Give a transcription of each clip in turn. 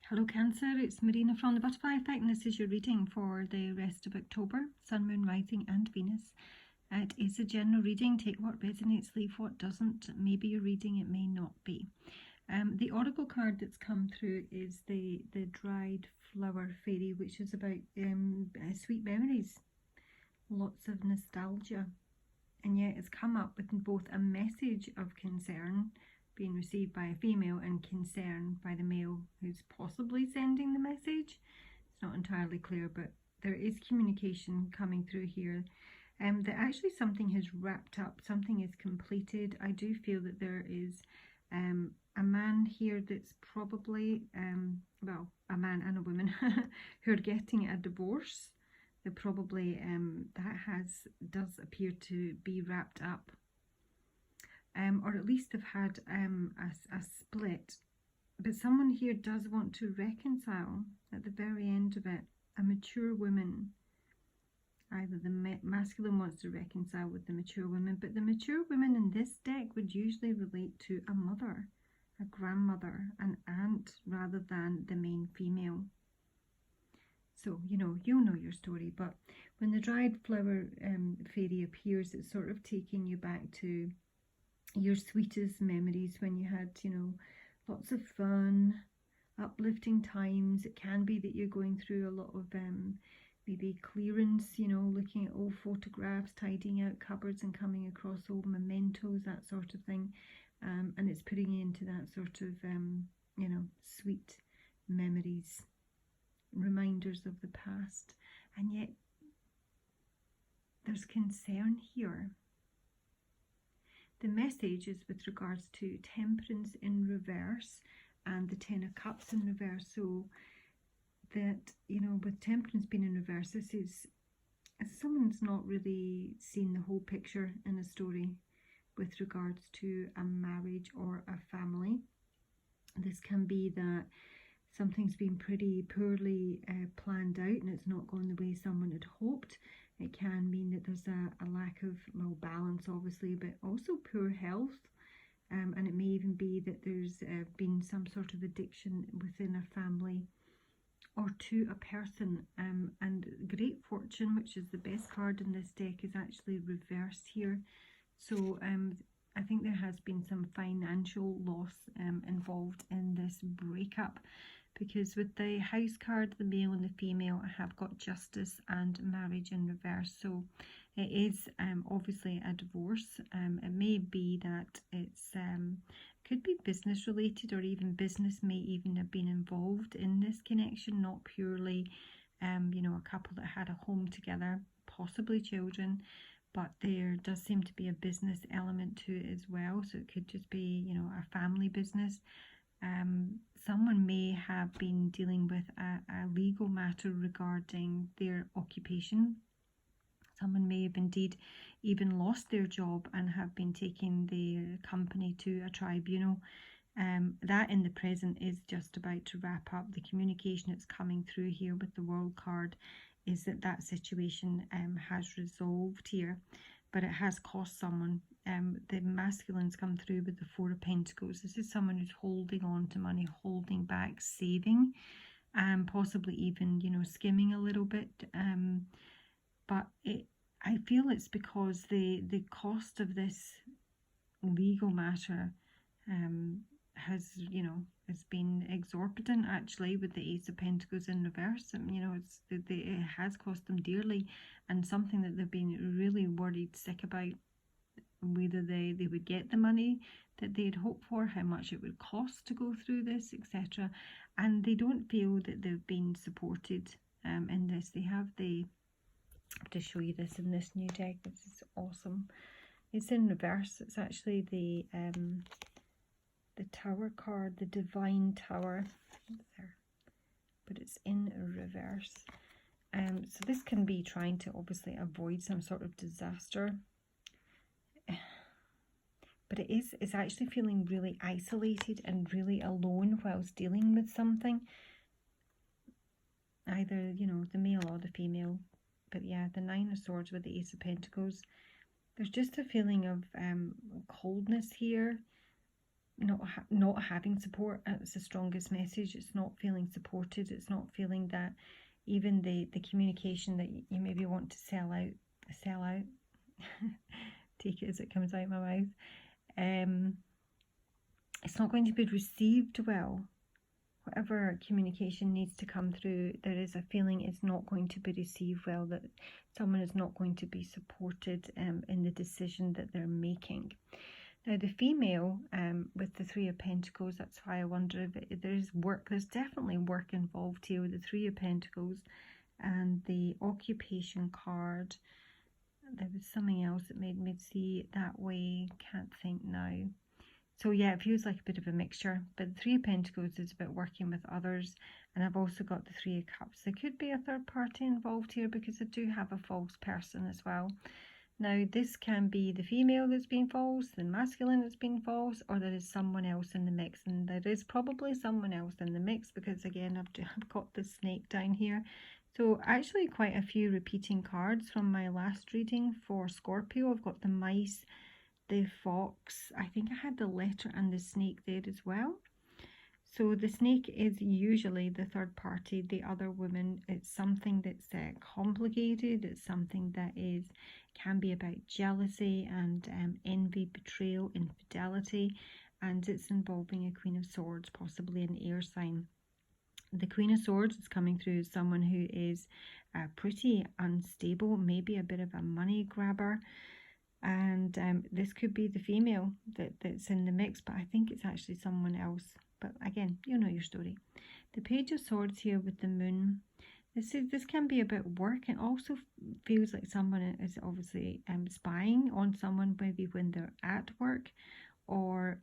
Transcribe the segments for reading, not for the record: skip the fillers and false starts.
Hello Cancer, it's Marina from the Butterfly Effect, and this is your reading for the rest of October, Sun, Moon, Rising and Venus. It is a general reading. Take what resonates, leave what doesn't. It may be your reading, it may not be. The oracle card that's come through is the dried flower fairy, which is about sweet memories, lots of nostalgia. And yet it's come up with both a message of concern being received by a female and concern by the male who's possibly sending the message. It's not entirely clear, but there is communication coming through here. That actually something has wrapped up, something is completed. I do feel that there is a man here that's probably, well, a man and a woman who are getting a divorce. That probably does appear to be wrapped up. Or at least have had a split, but someone here does want to reconcile at the very end of it. A mature woman, either the masculine wants to reconcile with the mature woman, but the mature woman in this deck would usually relate to a mother, a grandmother, an aunt, rather than the main female. So, you'll know your story, but when the dried flower fairy appears, it's sort of taking you back to your sweetest memories when you had, lots of fun, uplifting times. It can be that you're going through a lot of maybe clearance, looking at old photographs, tidying out cupboards and coming across old mementos, that sort of thing. And it's putting you into that sort of, sweet memories, reminders of the past. And yet there's concern here. The message is with regards to Temperance in reverse and the Ten of Cups in reverse. So that, with Temperance being in reverse, this is someone's not really seen the whole picture in a story with regards to a marriage or a family. This can be that something's been pretty poorly planned out and it's not gone the way someone had hoped. It can mean that there's a lack of, balance obviously, but also poor health. And it may even be that there's been some sort of addiction within a family or to a person. And Great Fortune, which is the best card in this deck, is actually reversed here. So I think there has been some financial loss involved in this breakup. Because with the house card, the male and the female, I have got justice and marriage in reverse. So it is obviously a divorce. It may be that it's could be business related, or even business may even have been involved in this connection, not purely a couple that had a home together, possibly children, but there does seem to be a business element to it as well. So it could just be a family business. Someone may have been dealing with a legal matter regarding their occupation. Someone may have indeed even lost their job and have been taking their company to a tribunal. That in the present is just about to wrap up. The communication that's coming through here with the World card is that situation has resolved here, but it has cost someone. The masculines come through with the Four of Pentacles. This is someone who's holding on to money, holding back, saving, possibly even, skimming a little bit. But I feel it's because the cost of this legal matter has been exorbitant, actually, with the Ace of Pentacles in reverse. It has cost them dearly, and something that they've been really worried sick about, whether they would get the money that they'd hoped for, how much it would cost to go through this, etc. And they don't feel that they've been supported in this. They have to show you this in this new deck. This is awesome. It's in reverse. It's actually the Tower card, the Divine Tower there, but it's in reverse. So this can be trying to obviously avoid some sort of disaster, but it's actually feeling really isolated and really alone whilst dealing with something, either the male or the female. But yeah, the Nine of Swords with the Ace of Pentacles, there's just a feeling of coldness here. not having support. It's the strongest message. It's not feeling supported. It's not feeling that even the communication that you maybe want to sell out, take it as it comes out of my mouth, it's not going to be received well. Whatever communication needs to come through, there is a feeling it's not going to be received well, that someone is not going to be supported in the decision that they're making. Now the female with the Three of Pentacles, that's why I wonder if there's work, there's definitely work involved here with the Three of Pentacles and the occupation card. There was something else that made me see it that way, can't think now. So yeah, it feels like a bit of a mixture, but the Three of Pentacles is about working with others, and I've also got the Three of Cups. There could be a third party involved here because I do have a false person as well. Now this can be the female that's been false, the masculine that's been false, or there is someone else in the mix, and there is probably someone else in the mix because again I've got the snake down here. So actually quite a few repeating cards from my last reading for Scorpio. I've got the mice, the fox, I think I had the letter and the snake there as well. So the snake is usually the third party, the other woman. It's something that's complicated. It's something that can be about jealousy and envy, betrayal, infidelity, and it's involving a Queen of Swords, possibly an air sign. The Queen of Swords is coming through as someone who is pretty unstable, maybe a bit of a money grabber. And this could be the female that's in the mix, but I think it's actually someone else. But again, you know your story. The Page of Swords here with the Moon. This can be about work. It also feels like someone is obviously spying on someone, maybe when they're at work. Or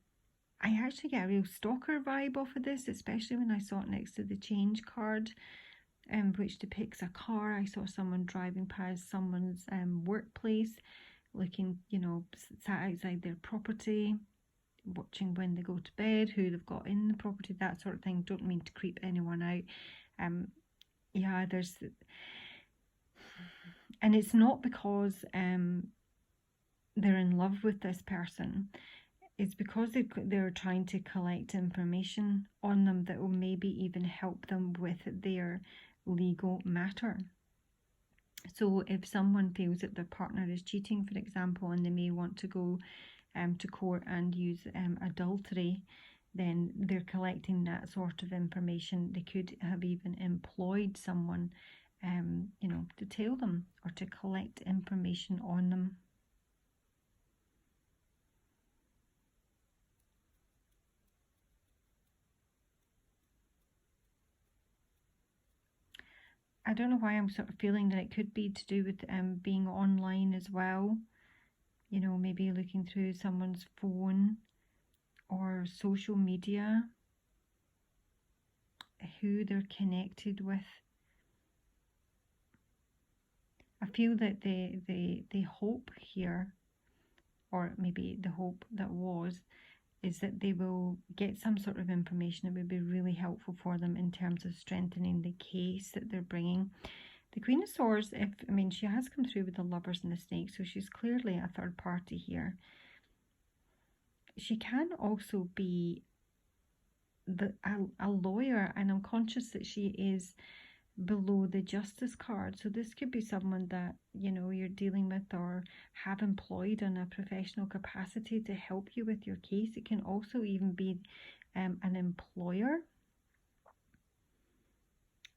I actually get a real stalker vibe off of this, especially when I saw it next to the Change card, which depicts a car. I saw someone driving past someone's workplace, looking, sat outside their property, watching when they go to bed, who they've got in the property, that sort of thing. Don't mean to creep anyone out. Yeah, and it's not because they're in love with this person. It's because they're trying to collect information on them that will maybe even help them with their legal matter. So if someone feels that their partner is cheating, for example, and they may want to go to court and use adultery, then they're collecting that sort of information. They could have even employed someone, to tell them or to collect information on them. I don't know why I'm sort of feeling that it could be to do with being online as well. Maybe looking through someone's phone or social media, who they're connected with. I feel that the hope here, or maybe the hope that was, is that they will get some sort of information that would be really helpful for them in terms of strengthening the case that they're bringing. The Queen of Swords, she has come through with the Lovers and the Snake, so she's clearly a third party here. She can also be a lawyer, and I'm conscious that she is below the Justice card. So this could be someone that, you're dealing with or have employed in a professional capacity to help you with your case. It can also even be an employer.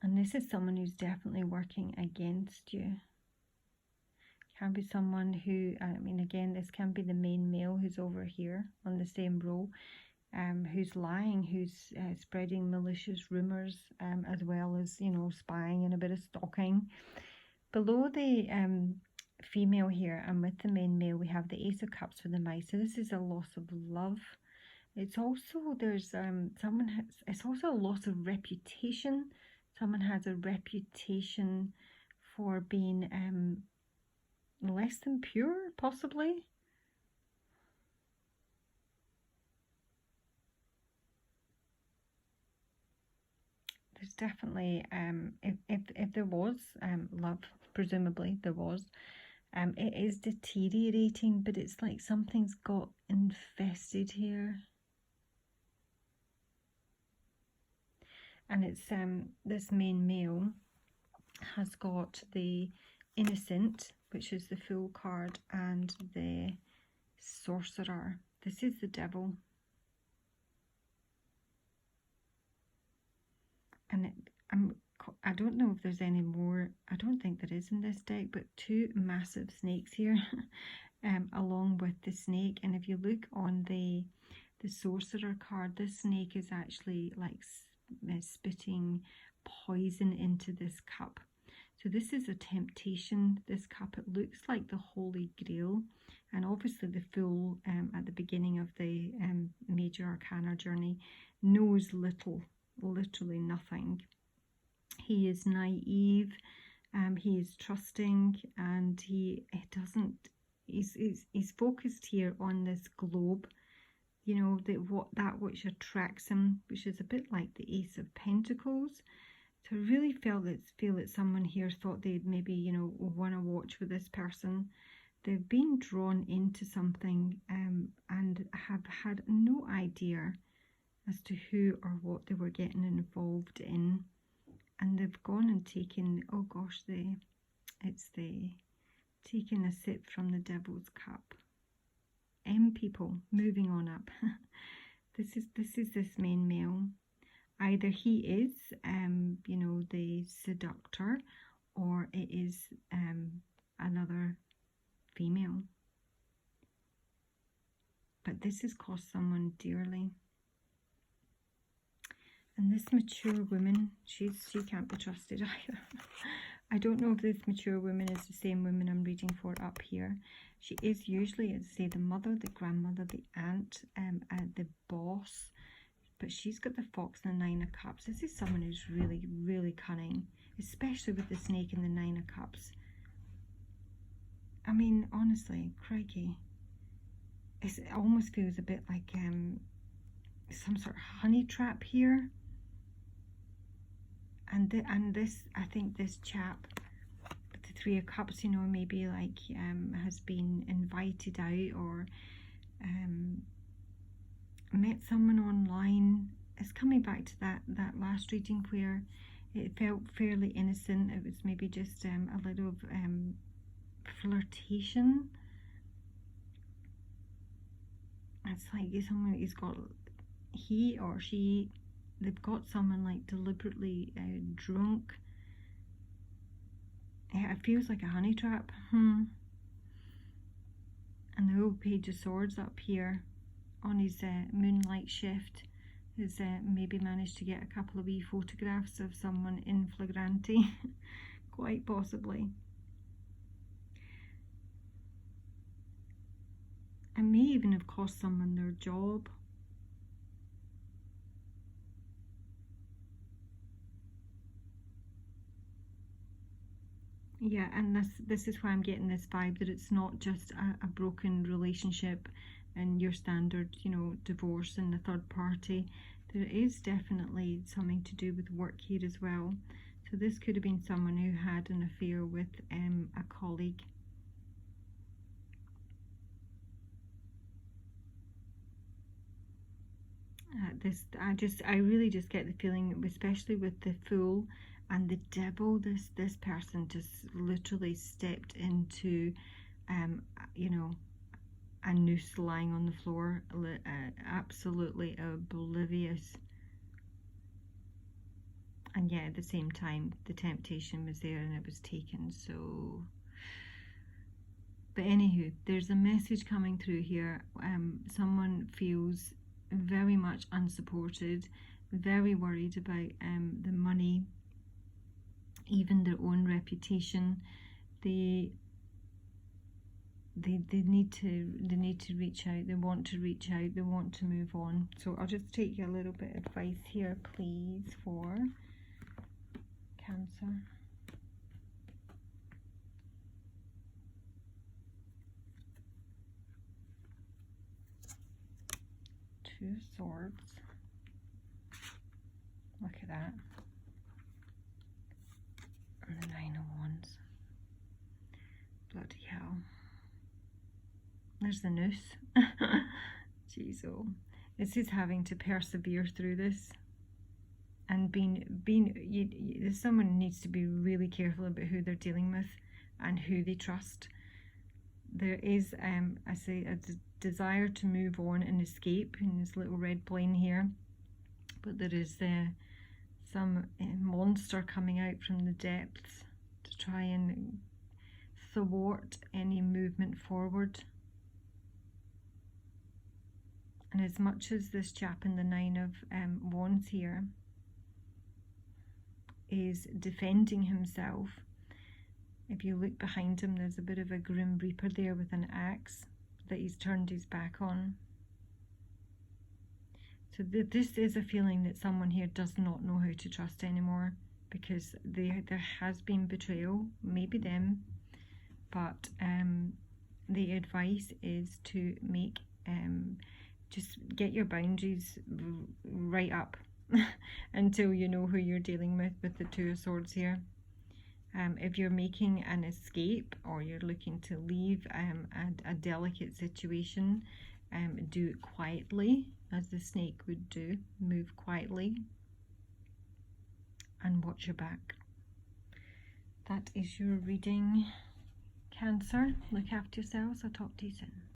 And this is someone who's definitely working against you. Can be someone who, again, this can be the main male who's over here on the same row, who's lying, who's spreading malicious rumours, as well as, spying and a bit of stalking. Below the female here and with the main male, we have the Ace of Cups for the mice. So this is a loss of love. It's also, it's also a loss of reputation. Someone has a reputation for being less than pure, possibly. There's definitely, if there was love, presumably there was, it is deteriorating, but it's like something's got infested here. And it's this main male has got the Innocent, which is the Fool card, and the Sorcerer. This is the Devil. And I don't know if there's any more. I don't think there is in this deck, but two massive snakes here along with the snake. And if you look on the Sorcerer card, this snake is actually like spitting poison into this cup. So this is a temptation, this cup. It looks like the Holy Grail. And obviously the Fool at the beginning of the Major Arcana journey knows little, literally nothing. He is naive, he is trusting, and he's focused here on this globe, you know, that which attracts him, which is a bit like the Ace of Pentacles. So I really feel that someone here thought they'd maybe, you know, want to watch with this person. They've been drawn into something and have had no idea as to who or what they were getting involved in. And they've gone and taken, oh gosh, taking a sip from the Devil's cup. People, moving on up. This is this main male. Either he is, you know, the seductor, or it is another female. But this has cost someone dearly. And this mature woman, she can't be trusted either. I don't know if this mature woman is the same woman I'm reading for up here. She is usually, as I say, the mother, the grandmother, the aunt, the boss. But she's got the Fox and the Nine of Cups. This is someone who's really, really cunning, especially with the snake and the Nine of Cups. I mean, honestly, crikey. It almost feels a bit like some sort of honey trap here. And this, I think this chap with the Three of Cups, you know, maybe like has been invited out or met someone online. It's coming back to that last reading where it felt fairly innocent. It was maybe just a little flirtation. It's like someone who's got, he or she, they've got someone like deliberately drunk. Yeah, it feels like a honey trap. And the whole Page of Swords up here on his moonlight shift has maybe managed to get a couple of wee photographs of someone in flagrante. Quite possibly. And may even have cost someone their job. Yeah, and this is why I'm getting this vibe that it's not just a broken relationship and your standard, you know, divorce and the third party. There is definitely something to do with work here as well. So this could have been someone who had an affair with a colleague. I really just get the feeling, especially with the Fool and the Devil, this person just literally stepped into, you know, a noose lying on the floor, absolutely oblivious. And yet at the same time, the temptation was there and it was taken. So, but anywho, there's a message coming through here. Someone feels very much unsupported, very worried about the money, even their own reputation. They need to reach out. They want to reach out. They want to move on. So I'll just take a little bit of advice here, please, for Cancer. Two of Swords. Look at that. And the Nine of Wands. Bloody hell. There's the noose. Jeez, oh. This is having to persevere through this. and someone needs to be really careful about who they're dealing with and who they trust. There is, I say, a desire to move on and escape in this little red plane here, but there is some monster coming out from the depths to try and thwart any movement forward. And as much as this chap in the Nine of Wands here is defending himself, if you look behind him, there's a bit of a Grim Reaper there with an axe that he's turned his back on. So this is a feeling that someone here does not know how to trust anymore, because there has been betrayal, maybe them, but the advice is to make, just get your boundaries right up until you know who you're dealing with the Two of Swords here. If you're making an escape or you're looking to leave a delicate situation, do it quietly, as the snake would do. Move quietly and watch your back. That is your reading, Cancer. Look after yourselves. I'll talk to you soon.